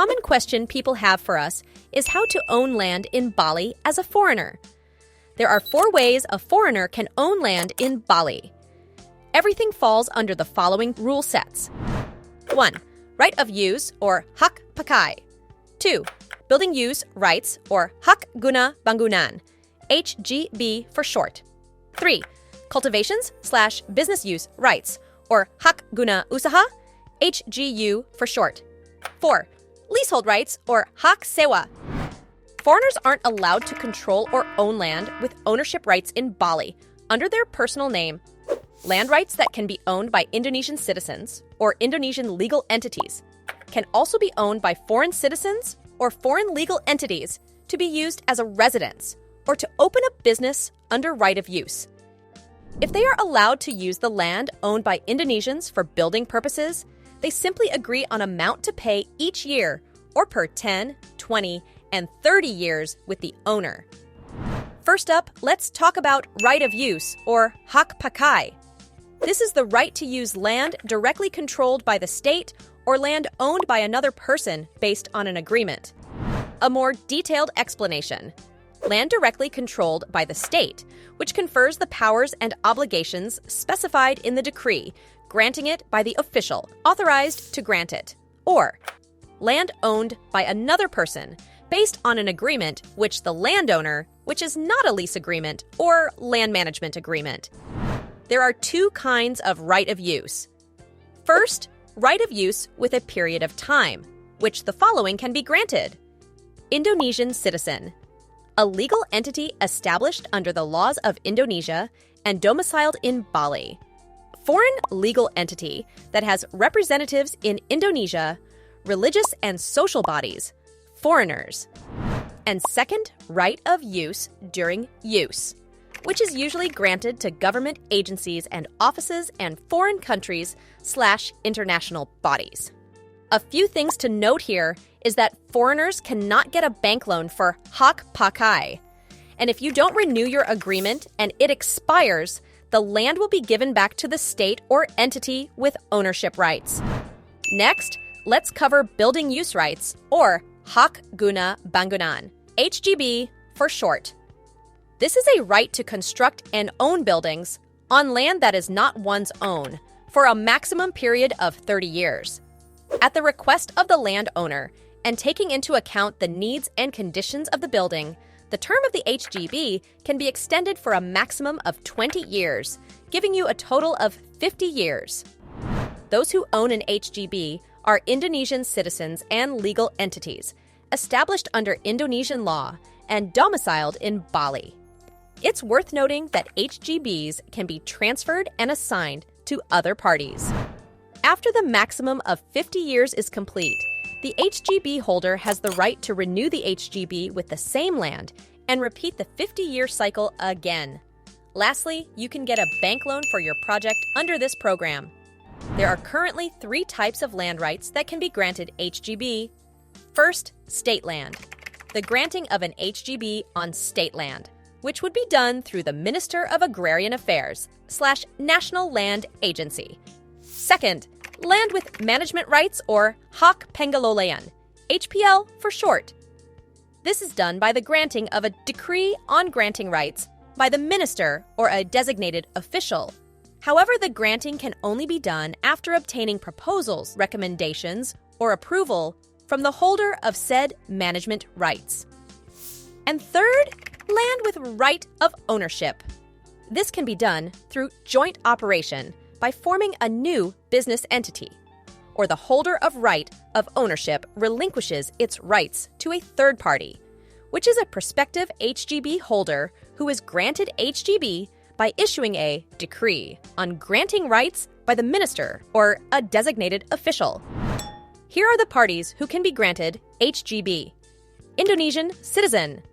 common question people have for us is how to own land in Bali as a foreigner. There are 4 ways a foreigner can own land in Bali. Everything falls under the following rule sets. 1. Right of use, or Hak Pakai. 2. Building use rights, or Hak Guna Bangunan, HGB for short. 3. Cultivations/business use rights, or Hak Guna Usaha, HGU for short. 4. Leasehold rights, or Hak Sewa. Foreigners aren't allowed to control or own land with ownership rights in Bali under their personal name. Land rights that can be owned by Indonesian citizens or Indonesian legal entities can also be owned by foreign citizens or foreign legal entities to be used as a residence or to open a business under right of use. If they are allowed to use the land owned by Indonesians for building purposes, they simply agree on amount to pay each year or per 10, 20, and 30 years with the owner. First up, let's talk about right of use, or Hak Pakai. This is the right to use land directly controlled by the state or land owned by another person based on an agreement. A more detailed explanation. Land directly controlled by the state, which confers the powers and obligations specified in the decree, granting it by the official authorized to grant it. Or land owned by another person based on an agreement which the landowner, which is not a lease agreement or land management agreement. There are 2 kinds of right of use. First, right of use with a period of time, which the following can be granted. Indonesian citizen. A legal entity established under the laws of Indonesia and domiciled in Bali. Foreign legal entity that has representatives in Indonesia, religious and social bodies, foreigners. And second, right of use during use, which is usually granted to government agencies and offices and foreign countries/international bodies. A few things to note here is that foreigners cannot get a bank loan for Hak Pakai. And if you don't renew your agreement and it expires, the land will be given back to the state or entity with ownership rights. Next, let's cover building use rights, or Hak Guna Bangunan, HGB for short. This is a right to construct and own buildings on land that is not one's own for a maximum period of 30 years. At the request of the landowner and taking into account the needs and conditions of the building, the term of the HGB can be extended for a maximum of 20 years, giving you a total of 50 years. Those who own an HGB are Indonesian citizens and legal entities, established under Indonesian law and domiciled in Bali. It's worth noting that HGBs can be transferred and assigned to other parties. After the maximum of 50 years is complete, the HGB holder has the right to renew the HGB with the same land and repeat the 50-year cycle again. Lastly, you can get a bank loan for your project under this program. There are currently 3 types of land rights that can be granted HGB. First, state land. The granting of an HGB on state land, which would be done through the Minister of Agrarian Affairs/National Land Agency. Second, land with management rights, or Hak Pengelolaan, HPL for short. This is done by the granting of a decree on granting rights by the minister or a designated official. However, the granting can only be done after obtaining proposals, recommendations, or approval from the holder of said management rights. And third, land with right of ownership. This can be done through joint operation by forming a new business entity, or the holder of right of ownership relinquishes its rights to a third party, which is a prospective HGB holder who is granted HGB by issuing a decree on granting rights by the minister or a designated official. Here are the parties who can be granted HGB. Indonesian citizen.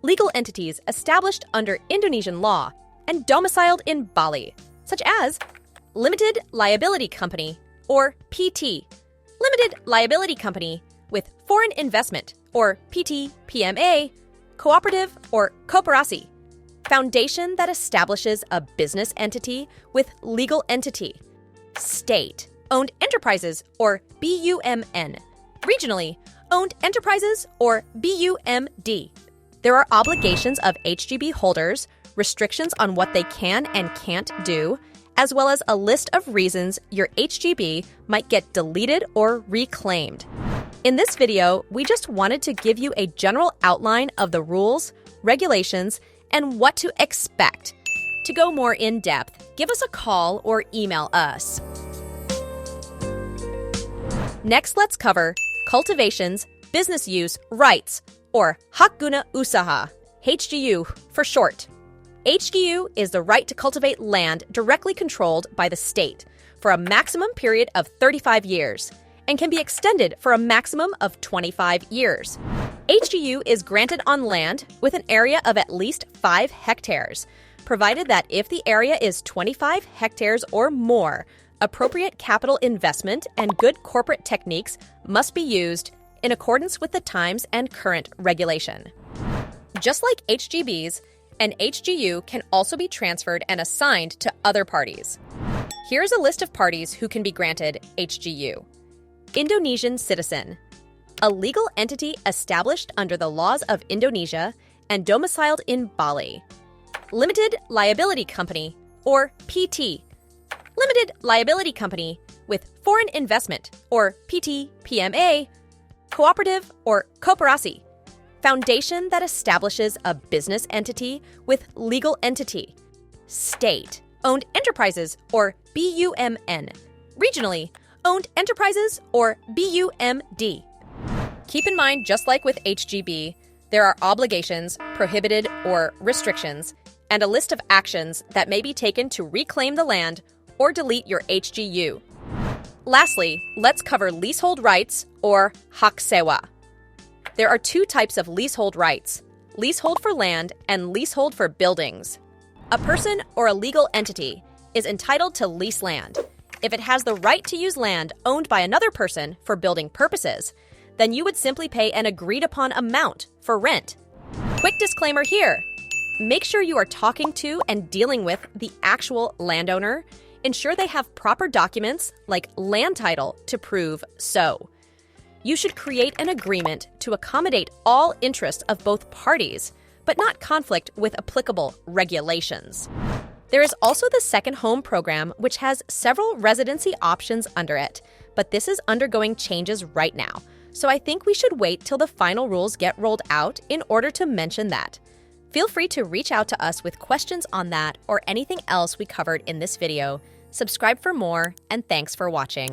Legal entities established under Indonesian law and domiciled in Bali, such as Limited Liability Company, or PT, Limited Liability Company with Foreign Investment, or PT-PMA, Cooperative or Koperasi, Foundation that establishes a business entity with legal entity, State-Owned Enterprises, or BUMN, regionally owned enterprises, or BUMD. There are obligations of HGB holders, restrictions on what they can and can't do, as well as a list of reasons your HGB might get deleted or reclaimed. In this video, we just wanted to give you a general outline of the rules, regulations, and what to expect. To go more in depth, give us a call or email us. Next, let's cover Cultivation's business use rights, or Hak Guna Usaha, HGU for short. HGU is the right to cultivate land directly controlled by the state for a maximum period of 35 years and can be extended for a maximum of 25 years. HGU is granted on land with an area of at least 5 hectares, provided that if the area is 25 hectares or more, appropriate capital investment and good corporate techniques must be used in accordance with the times and current regulation. Just like HGBs, an HGU can also be transferred and assigned to other parties. Here's a list of parties who can be granted HGU. Indonesian citizen, a legal entity established under the laws of Indonesia and domiciled in Bali. Limited liability company, or PT. Limited liability company with foreign investment, or PT-PMA. Cooperative or koperasi. Foundation that establishes a business entity with legal entity. State-owned enterprises, or BUMN. Regionally owned enterprises, or BUMD. Keep in mind, just like with HGB, there are obligations, prohibited, or restrictions, and a list of actions that may be taken to reclaim the land or delete your HGU. Lastly, let's cover leasehold rights, or hak sewa. There are 2 types of leasehold rights: leasehold for land and leasehold for buildings. A person or a legal entity is entitled to lease land. If it has the right to use land owned by another person for building purposes, then you would simply pay an agreed-upon amount for rent. Quick disclaimer here. Make sure you are talking to and dealing with the actual landowner. Ensure they have proper documents like land title to prove so. You should create an agreement to accommodate all interests of both parties, but not conflict with applicable regulations. There is also the Second Home program, which has several residency options under it, but this is undergoing changes right now, so I think we should wait till the final rules get rolled out in order to mention that. Feel free to reach out to us with questions on that or anything else we covered in this video. Subscribe for more, and thanks for watching.